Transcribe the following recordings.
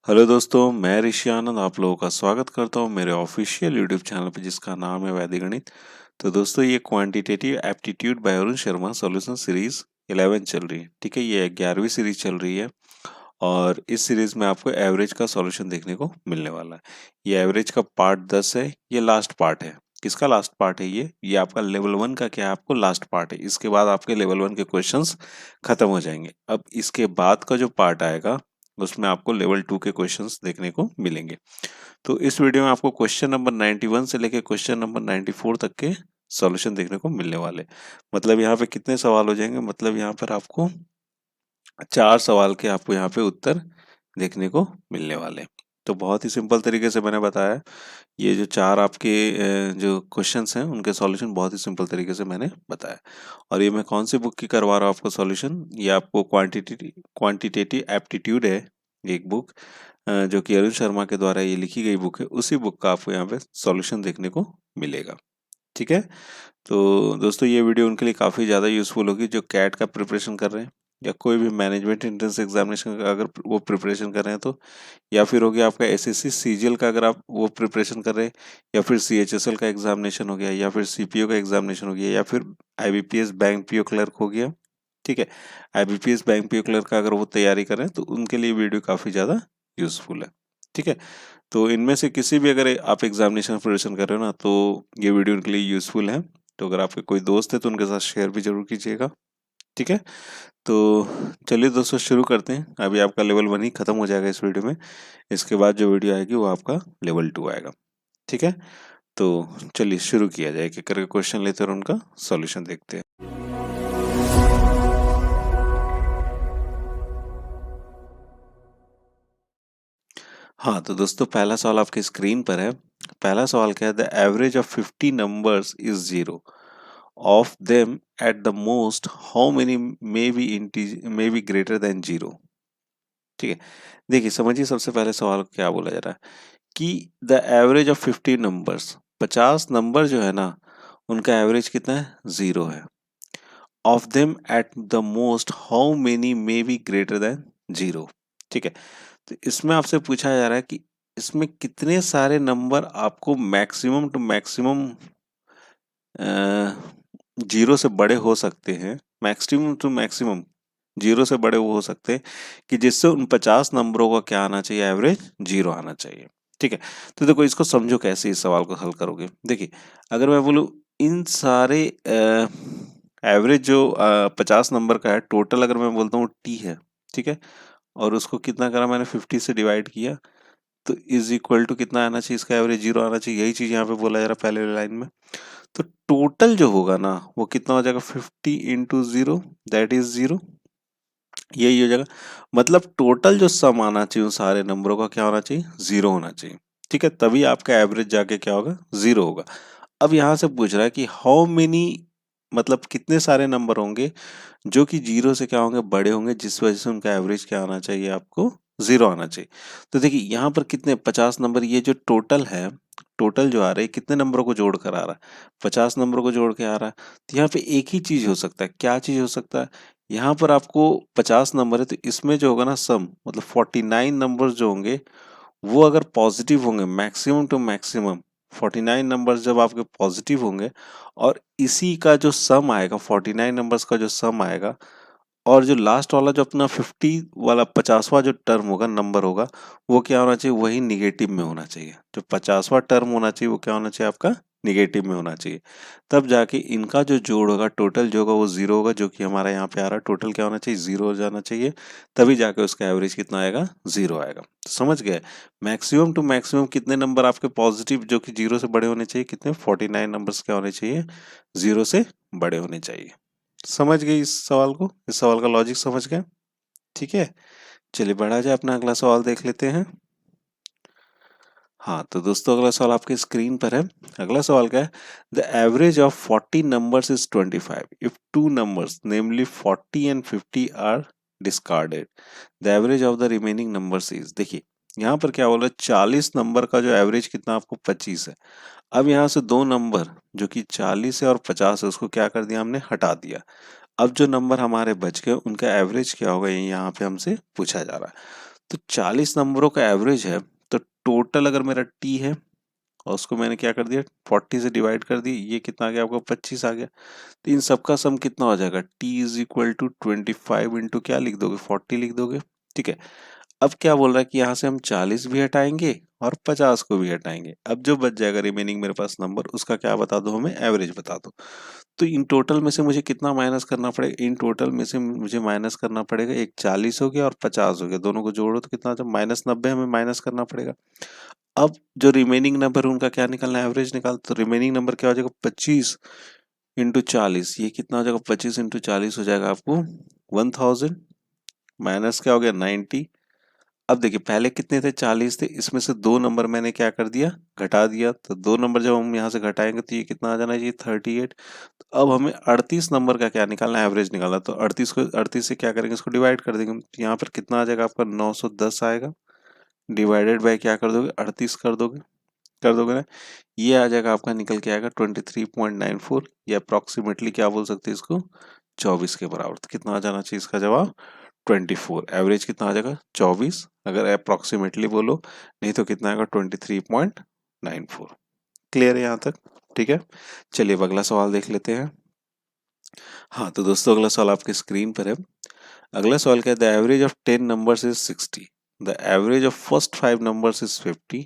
Hello दोस्तों, मैं ऋषि आनंद आप लोगों का स्वागत करता हूं मेरे ऑफिशियल यूट्यूब चैनल पे जिसका नाम है वैदिक गणित। तो दोस्तों ये quantitative aptitude bye Arun Sharma solution series 11 चल रही है। ठीक है, ये 11वीं सीरीज चल रही है और इस सीरीज में आपको एवरेज का सॉल्यूशन देखने को मिलने वाला है। ये एवरेज का पार्ट 10 है, ये लास्ट पार्ट है। किसका लास्ट पार्ट है? ये आपका लेवल 1 का क्या है, आपको लास्ट पार्ट है। इसके बाद आपके लेवल 1 के क्वेश्चंस खत्म हो जाएंगे। अब इसके बाद का जो पार्ट आएगा उसमें आपको लेवल 2 के क्वेश्चंस देखने को मिलेंगे। तो इस वीडियो में आपको क्वेश्चन नंबर 91 से लेकर क्वेश्चन नंबर 94 तक के सॉल्यूशन देखने को मिलने वाले। मतलब यहाँ पे कितने सवाल हो जाएंगे, मतलब यहाँ पर आपको 4 सवाल के आपको यहाँ पे उत्तर देखने को मिलने वाले। तो बहुत ही सिंपल तरीके से मैंने बताया। ये जो 4 आपके जो क्वेश्चंस हैं उनके सॉल्यूशन बहुत ही सिंपल तरीके से मैंने बताया। और ये मैं कौन सी बुक की करवा रहा हूँ आपको सॉल्यूशन, ये आपको क्वांटिटेटिव एप्टीट्यूड है एक बुक, जो कि अरुण शर्मा के द्वारा ये लिखी गई बुक है। उसी बुक का आपको यहाँ पे सॉल्यूशन देखने को मिलेगा। ठीक है, तो दोस्तों ये वीडियो उनके लिए काफ़ी ज़्यादा यूज़फुल होगी जो कैट का प्रिपरेशन कर रहे हैं या कोई भी मैनेजमेंट एंट्रेंस एग्जामिनेशन का अगर वो प्रिपरेशन कर रहे हैं तो, या फिर हो गया आपका एसएससी सीजीएल का अगर आप वो प्रिपरेशन कर रहे हैं, या फिर सीएचएसएल का एग्जामिनेशन हो गया, या फिर सीपीओ का एग्जामिनेशन हो गया, या फिर आईबीपीएस बैंक पीओ क्लर्क हो गया। ठीक है, आईबीपीएस बैंक पीओ क्लर्क का अगर वो तैयारी कर रहे हैं तो उनके लिए वीडियो काफ़ी ज़्यादा यूज़फुल है। ठीक है, तो इनमें से किसी भी अगर आप एग्जामिनेशन प्रिपरेशन कर रहे हो ना तो ये वीडियो उनके लिए यूज़फुल है। तो अगर आपके कोई दोस्त है तो उनके साथ शेयर भी जरूर कीजिएगा। ठीक है, तो चलिए दोस्तों शुरू करते हैं। अभी आपका लेवल 1 ही खत्म हो जाएगा इस वीडियो में। इसके बाद जो वीडियो आएगी वो आपका लेवल 2 आएगा। ठीक है, तो चलिए शुरू किया जाए कि करके क्वेश्चन लेते हैं और उनका सॉल्यूशन देखते हैं। हाँ तो दोस्तों पहला सवाल आपके स्क्रीन पर है। पहला सवाल क्या है, the average of 50 numbers is 0। Of them at the most how many may be greater than 0। ठीक है, देखिए समझिए सबसे पहले सवाल को क्या बोला जा रहा है कि the average of 50 numbers, 50 number जो है ना उनका एवरेज कितना है, 0 है। Of them at the most how many may be greater than 0। ठीक है, तो इसमें आपसे पूछा जा रहा है कि इसमें कितने सारे नंबर आपको मैक्सिमम टू मैक्सिमम 0 से बड़े हो सकते हैं, मैक्सिमम टू मैक्सिमम 0 से बड़े वो हो सकते हैं कि जिससे उन 50 नंबरों का क्या आना चाहिए, एवरेज 0 आना चाहिए। ठीक है, तो देखो इसको समझो कैसे इस सवाल को हल करोगे। देखिए अगर मैं बोलूँ इन सारे एवरेज जो 50 नंबर का है टोटल, अगर मैं बोलता हूँ टी है, ठीक है, और उसको कितना करा मैंने 50 से डिवाइड किया, तो इज इक्वल टू कितना आना चाहिए, इसका एवरेज 0 आना चाहिए। यही चीज यहाँ पे बोला जा रहा है पहले वाली लाइन में। तो टोटल जो होगा ना वो कितना हो जाएगा, 50 इंटू 0 दैट इज 0। यही हो जाएगा, मतलब टोटल जो सम आना चाहिए उन सारे नंबरों का क्या होना चाहिए, 0 होना चाहिए। ठीक है, तभी आपका एवरेज जाके क्या होगा, 0 होगा। अब यहाँ से पूछ रहा है कि हाउ मेनी, मतलब कितने सारे नंबर होंगे जो कि 0 से क्या होंगे, बड़े होंगे, जिस वजह से उनका एवरेज क्या आना चाहिए, आपको 0 आना चाहिए। तो देखिए यहाँ पर कितने 50 नंबर, ये जो टोटल है, टोटल जो आ रहा है कितने नंबरों को जोड़ कर आ रहा है, 50 नंबरों को जोड़ के आ रहा है। तो यहाँ पे एक ही चीज हो सकता है, क्या चीज हो सकता है, यहाँ पर आपको 50 नंबर है तो इसमें जो होगा ना सम, मतलब 49 नंबर जो होंगे वो अगर पॉजिटिव होंगे, मैक्सिमम टू मैक्सिमम 49 नंबर्स जब आपके पॉजिटिव होंगे और इसी का जो सम आएगा, 49 नंबर्स का जो सम आएगा, और जो लास्ट वाला जो अपना 50 वाला 50वां जो टर्म होगा, नंबर होगा, वो क्या होना चाहिए, वही निगेटिव में होना चाहिए। जो 50वां टर्म होना चाहिए वो क्या होना चाहिए, आपका निगेटिव में होना चाहिए। तब जाके इनका जो जोड़ होगा, टोटल जो होगा वो 0 होगा, जो कि हमारा यहाँ पे आ रहा है। टोटल क्या होना चाहिए, 0 हो जाना चाहिए, तभी जाके उसका एवरेज कितना आएगा, 0 आएगा। तो समझ गए, मैक्सिमम टू मैक्सिमम कितने नंबर आपके पॉजिटिव जो कि 0 से बड़े होने चाहिए, कितने 49 नंबर्स क्या होने चाहिए, 0 से बड़े होने चाहिए। समझ गए इस सवाल को, इस सवाल का लॉजिक समझ गए। ठीक है, चलिए बढ़ा जाए, अपना अगला सवाल देख लेते हैं। हाँ तो दोस्तों अगला सवाल आपके स्क्रीन पर है। अगला सवाल क्या है, the average of 40 numbers is 25 if two numbers namely 40 and 50 are discarded, the average of the remaining numbers is. देखिए यहाँ पर क्या बोल रहा है, 40 नंबर का जो एवरेज कितना आपको 25 है। अब यहाँ से दो नंबर जो कि 40 है और 50 है उसको क्या कर दिया, हमने हटा दिया। अब जो नंबर हमारे बच गए उनका एवरेज क्या होगा, ये यहाँ पे हमसे पूछा जा रहा है। तो 40 नंबरों का एवरेज है, तो टोटल अगर मेरा टी है और उसको मैंने क्या कर दिया 40 से डिवाइड कर दी, ये कितना आ गया आपको 25 आ गया। तो इन सबका सम कितना हो जाएगा, T is equal to 25 into क्या लिख दोगे 40 लिख दोगे। ठीक है, अब क्या बोल रहा है कि यहाँ से हम 40 भी हटाएंगे और 50 को भी हटाएंगे। अब जो बच जाएगा रिमेनिंग मेरे पास नंबर, उसका क्या बता दो, हमें एवरेज बता दो। तो इन टोटल में से मुझे कितना माइनस करना पड़ेगा, इन टोटल में से मुझे माइनस करना पड़ेगा, एक 40 हो गया और 50 हो गया, दोनों को जोड़ो तो कितना, जब -90 हमें माइनस करना पड़ेगा। अब जो रिमेनिंग नंबर उनका क्या निकालना है, एवरेज निकाल। तो रिमेनिंग नंबर क्या हो जाएगा 25 इंटू 40, ये कितना हो जाएगा 25 इंटू 40 हो जाएगा आपको 1000 माइनस क्या हो गया 90। अब देखिए पहले कितने थे 40 थे, इसमें से दो नंबर मैंने क्या कर दिया घटा दिया, तो दो नंबर जब हम यहाँ से घटाएंगे तो ये कितना आ जाना चाहिए 38। तो अब हमें 38 नंबर का क्या निकालना है, एवरेज निकालना। तो 38 से क्या करेंगे, इसको डिवाइड कर देंगे, तो यहाँ पर कितना आ जाएगा आपका 910 आएगा, डिवाइडेड बाय क्या कर दोगे 38 कर दोगे ना, ये आ जाएगा आपका, निकल के आएगा 23.94, या अप्रॉक्सीमेटली क्या बोल सकते हैं इसको 24 के बराबर। तो कितना आ जाना चाहिए इसका जवाब 24। एवरेज कितना आ जाएगा 24, अगर अप्रॉक्सीमेटली बोलो, नहीं तो कितना आएगा 23.94। क्लियर है यहाँ तक? ठीक है, चलिए अब अगला सवाल देख लेते हैं। हाँ तो दोस्तों अगला सवाल आपके स्क्रीन पर है। अगला सवाल क्या है, the average of 10 numbers is 60, the average of first 5 numbers is 50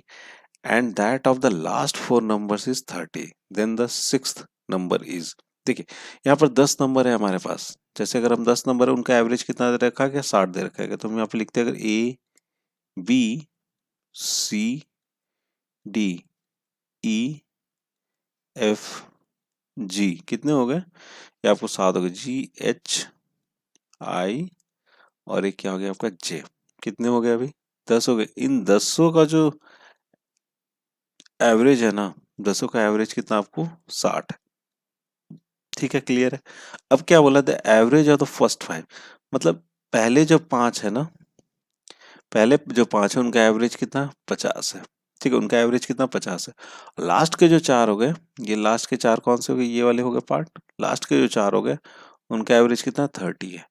and that of the last 4 numbers is 30, then the sixth number is। देखिए यहाँ पर 10 नंबर है हमारे पास, जैसे अगर हम 10 नंबर है उनका एवरेज कितना दे रखा है, क्या 60 दे रखा है, तो हम यहाँ पे लिखते हैं अगर A B C D E F G, कितने हो गए, ये आपको 7 हो गए, जी एच आई और एक क्या हो गया आपका जे, कितने हो गए अभी 10 हो गए। इन 10 का जो एवरेज है ना, 10 का एवरेज कितना आपको 60 है। ठीक है, क्लियर है। अब क्या बोला the average of the first 5, मतलब पहले जो 5 है ना, पहले जो 5 है उनका एवरेज कितना 50 है। ठीक है, उनका एवरेज कितना 50 है। लास्ट के जो 4 हो गए, ये लास्ट के 4 कौन से हो गए, ये वाले हो गए पार्ट, लास्ट के जो 4 हो गए उनका एवरेज कितना 30 है।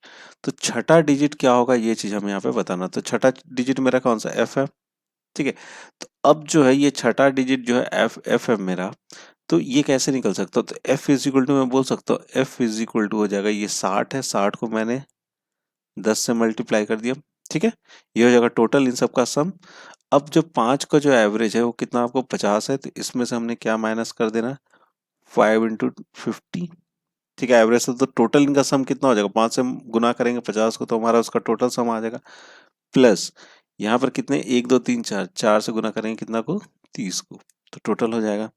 तो छठा डिजिट क्या होगा, ये चीज हमें यहाँ पे बताना। तो छठा डिजिट मेरा कौन सा एफ है। ठीक है, तो अब जो है ये छठा डिजिट जो है एफ एफ है मेरा, तो ये कैसे निकल सकता है, तो एफ इज इक्वल टू मैं बोल सकता हूँ एफ इज इक्वल टू हो जाएगा, ये 60 है, 60 को मैंने 10 से मल्टीप्लाई कर दिया। ठीक है, ये हो जाएगा टोटल इन सब का सम। अब जो 5 का जो एवरेज है वो कितना आपको 50 है, तो इसमें से हमने क्या माइनस कर देना 5 इंटू 50। ठीक है, एवरेज से तो टोटल इनका सम कितना हो जाएगा, 5 से हम गुना करेंगे 50 को तो हमारा उसका टोटल सम आ जाएगा, प्लस यहाँ पर कितने 1 2 3 4, 4 से गुना करेंगे कितना को 30 को, तो टोटल हो जाएगा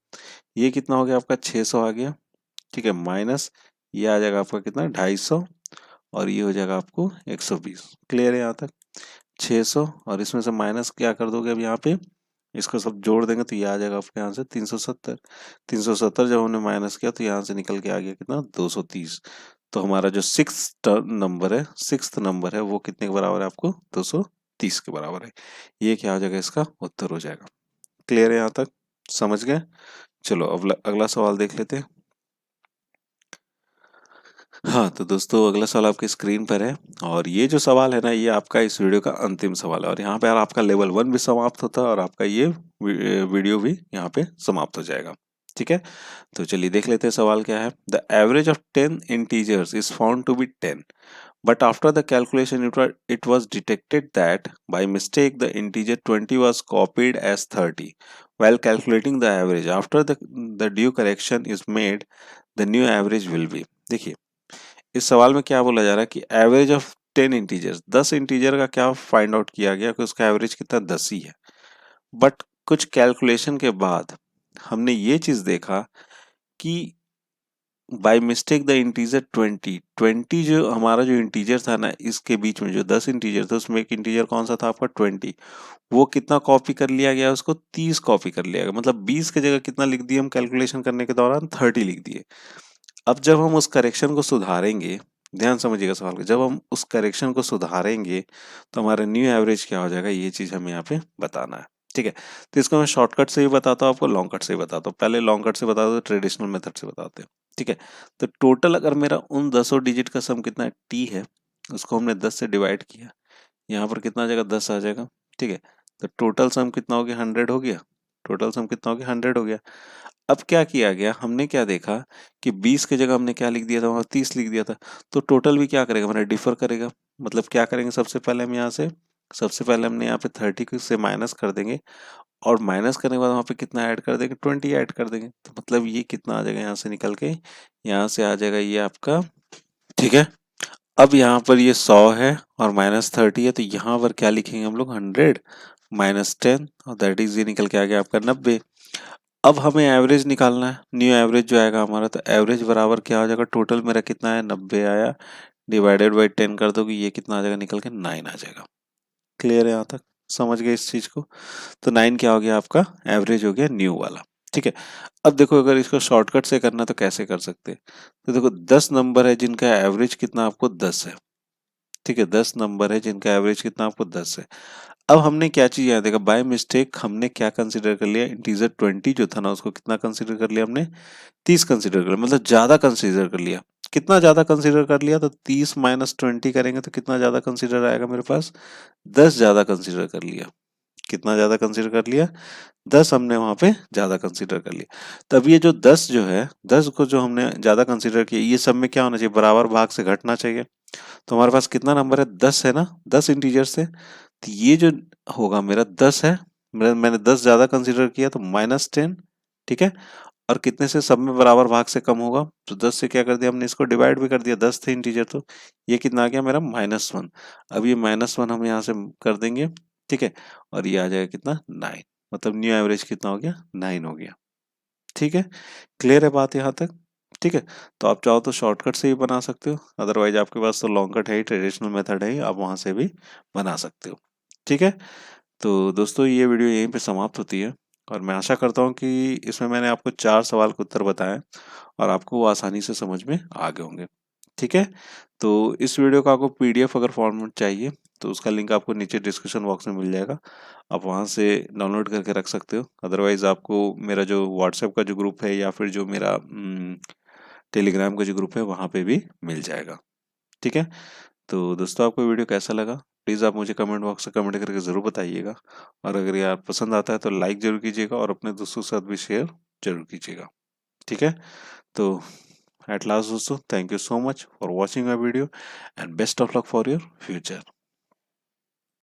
ये कितना हो गया आपका 600 आ गया। ठीक है, माइनस ये आ जाएगा आपका कितना 250 और ये हो जाएगा आपको 120। क्लियर है यहाँ तक 600, और इसमें से माइनस क्या कर दोगे अब यहाँ पे, इसको सब जोड़ देंगे तो ये आ जाएगा आपके यहाँ से 370। 370 जब हमने माइनस किया तो यहाँ से निकल के आ गया कितना 230। तो हमारा जो सिक्स्थ नंबर है वो कितने के बराबर है आपको 230 के बराबर है। ये क्या हो जाएगा, इसका उत्तर हो जाएगा। क्लियर है यहाँ तक, समझ गए? चलो अब अगला सवाल देख लेते हैं। हाँ तो दोस्तों अगला सवाल आपकी स्क्रीन पर है, और ये जो सवाल है ना ये आपका इस वीडियो का अंतिम सवाल है, और यहाँ पे यार आपका लेवल 1 भी समाप्त होता है और आपका ये वीडियो भी यहाँ पे समाप्त हो जाएगा। ठीक है, तो चलिए देख लेते हैं सवाल क्या है। The average of 10 integers is found to be 10, but after the calculation it was detected that by mistake the integer 20 was copied as 30 while calculating the average, after the due correction is made the new average will be। देखिए इस सवाल में क्या बोला जा रहा है कि एवरेज ऑफ 10 इंटीजर्स, 10 इंटीजर का क्या फाइंड आउट किया गया कि उसका एवरेज कितना 10 ही है, बट कुछ कैलकुलेशन के बाद हमने ये चीज देखा कि बाय मिस्टेक द इंटीजर 20 जो हमारा जो इंटीजर था ना, इसके बीच में जो 10 इंटीजर थे उसमें एक इंटीजर कौन सा था आपका 20, वो कितना कॉपी कर लिया गया, उसको 30 कॉपी कर लिया गया, मतलब 20 की जगह कितना लिख दिए हम कैलकुलेशन करने के दौरान 30 लिख दिए। अब जब हम उस करेक्शन को सुधारेंगे, ध्यान समझिएगा सवाल को, जब हम उस करेक्शन को सुधारेंगे तो हमारा न्यू एवरेज क्या हो जाएगा, ये चीज हमें यहाँ पे बताना है। ठीक है, तो इसको मैं शॉर्टकट से भी बताता हूँ आपको, लॉन्ग कट से भी बताता हूँ। पहले लॉन्ग कट से बता दो, ट्रेडिशनल मेथड से बताते हैं। ठीक है, तो टोटल अगर मेरा उन 10 डिजिट का सम कितना है टी है, उसको हमने 10 से डिवाइड किया, यहाँ पर कितना आ जाएगा 10 आ जाएगा। ठीक है, तो टोटल सम कितना हो गया 100 हो गया, टोटल सम कितना हो गया 100 हो गया। अब क्या किया गया, हमने क्या देखा कि 20 की जगह हमने क्या लिख दिया था, वहाँ 30 लिख दिया था, तो टोटल भी क्या करेगा हमारा डिफर करेगा। मतलब क्या करेंगे, सबसे पहले हमने यहाँ पे 30 से माइनस कर देंगे, और माइनस करने के बाद वहाँ पे कितना ऐड कर देंगे 20 ऐड कर देंगे। तो मतलब ये कितना आ जाएगा यहाँ से निकल के, यहाँ से आ जाएगा ये आपका। ठीक है, अब यहाँ पर ये 100 है और -30 है, तो यहाँ पर क्या लिखेंगे हम लोग 100 -10, और दैट इज ये निकल के आ गया आपका 90। अब हमें एवरेज निकालना है, न्यू एवरेज जो आएगा हमारा, तो एवरेज बराबर क्या हो जाएगा, टोटल मेरा कितना है 90 आया, डिवाइडेड बाई 10 कर दोगे, ये कितना आ जाएगा निकल के 9 आ जाएगा। क्लियर है यहाँ तक, समझ गए इस चीज को। तो 9 क्या हो गया आपका, एवरेज हो गया न्यू वाला। ठीक है, अब देखो अगर इसको शॉर्टकट से करना तो कैसे कर सकते हैं। तो देखो 10 नंबर है जिनका एवरेज कितना आपको 10 है। ठीक है, 10 नंबर है जिनका एवरेज कितना आपको 10 है। अब हमने क्या चीज यहाँ देखा, बाय मिस्टेक हमने क्या कंसीडर कर लिया, इंटीजर 20 जो था ना उसको कितना कंसीडर कर लिया हमने, 30 कंसीडर कर लिया, मतलब ज्यादा कंसीडर कर लिया। कितना ज्यादा कंसीडर कर लिया, तो 30 -20 करेंगे तो कितना ज्यादा कंसीडर आएगा मेरे पास, 10 ज्यादा कंसीडर कर लिया। कितना ज्यादा कंसीडर कर लिया, 10 हमने वहां पे ज्यादा कंसीडर कर लिया। तब ये जो 10 जो है, 10 को जो हमने ज्यादा कंसीडर किया, ये सब में क्या होना चाहिए, बराबर भाग से घटना चाहिए। तो हमारे पास कितना नंबर है 10 है ना, 10 इंटीजर से, तो ये जो होगा मेरा 10 है, मैंने 10 ज्यादा कंसीडर किया तो -10। ठीक है, और कितने से, सब में बराबर भाग से कम होगा, तो 10 से क्या कर दिया हमने, इसको डिवाइड भी कर दिया, 10 थे इंटीजर, तो ये कितना आ गया मेरा -1। अब ये -1 हम यहाँ से कर देंगे। ठीक है, और ये आ जाएगा कितना 9, मतलब न्यू एवरेज कितना हो गया 9 हो गया। ठीक है, क्लियर है बात यहाँ तक। ठीक है, तो आप चाहो तो शॉर्टकट से भी बना सकते हो, अदरवाइज आपके पास तो लॉन्ग कट है ही, ट्रेडिशनल मेथड है ही, आप वहां से भी बना सकते हो। ठीक है, तो दोस्तों ये वीडियो यहीं पे समाप्त होती है, और मैं आशा करता हूँ कि इसमें मैंने आपको 4 सवाल के उत्तर बताए और आपको वो आसानी से समझ में आ गए होंगे। ठीक है, तो इस वीडियो का आपको पीडीएफ अगर फॉर्मेट चाहिए तो उसका लिंक आपको नीचे डिस्क्रिप्शन बॉक्स में मिल जाएगा, आप वहाँ से डाउनलोड करके रख सकते हो। अदरवाइज आपको मेरा जो व्हाट्सएप का जो ग्रुप है या फिर जो मेरा टेलीग्राम का जो ग्रुप है वहाँ पे भी मिल जाएगा। ठीक है, तो दोस्तों आपको वीडियो कैसा लगा, प्लीज़ आप मुझे कमेंट बॉक्स में कमेंट करके ज़रूर बताइएगा, और अगर यार पसंद आता है तो लाइक ज़रूर कीजिएगा और अपने दोस्तों के साथ भी शेयर जरूर कीजिएगा। ठीक है, तो एट लास्ट दोस्तों, thank you so much for watching my video and best of luck for your future.